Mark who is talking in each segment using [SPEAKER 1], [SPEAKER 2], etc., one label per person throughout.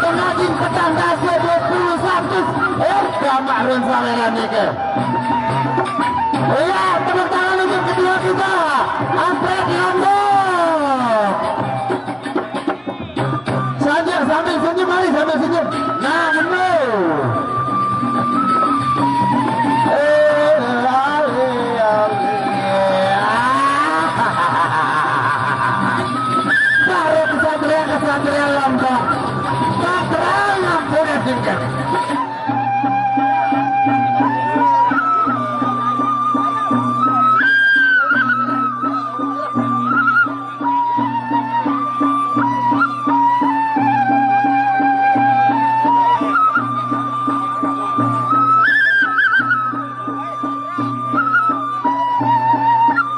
[SPEAKER 1] Pengadin tetangga 21 Makrun Saweran ke. Oh ya, tepuk tangan untuk kedua kita Alfred Lombok. Saja sambil senyum, mari sambil senyum. Nah, benar. Baru kesatria Lombok. Keterangan boleh tinggal.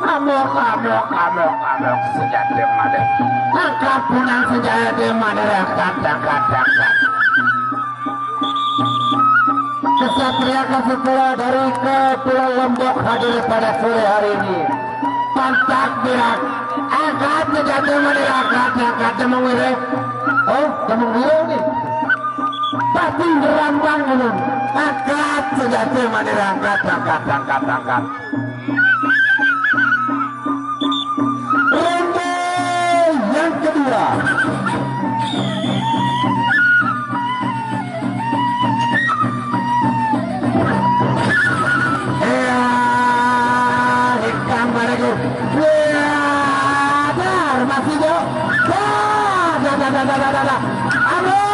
[SPEAKER 1] Amok sejati mana? Kampungan sejati mana? Kadang-kadang. Kesatria kesatria dari Kepulauan Lombok hadir pada sore hari ini. Pantak birak, agak sejati mana? Agak mengwirek. Oh, kamu ngirau nih? Pasti berambang belum? Agak sejati mana? Agak. Yang kedua hikam lagi dar masih jauh aduh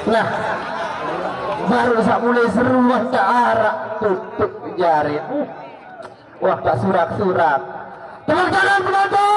[SPEAKER 1] Nah, baru sak mulai seru ke arah tutup jari. Wah, tak surak-surak. Tepuk tangan penonton.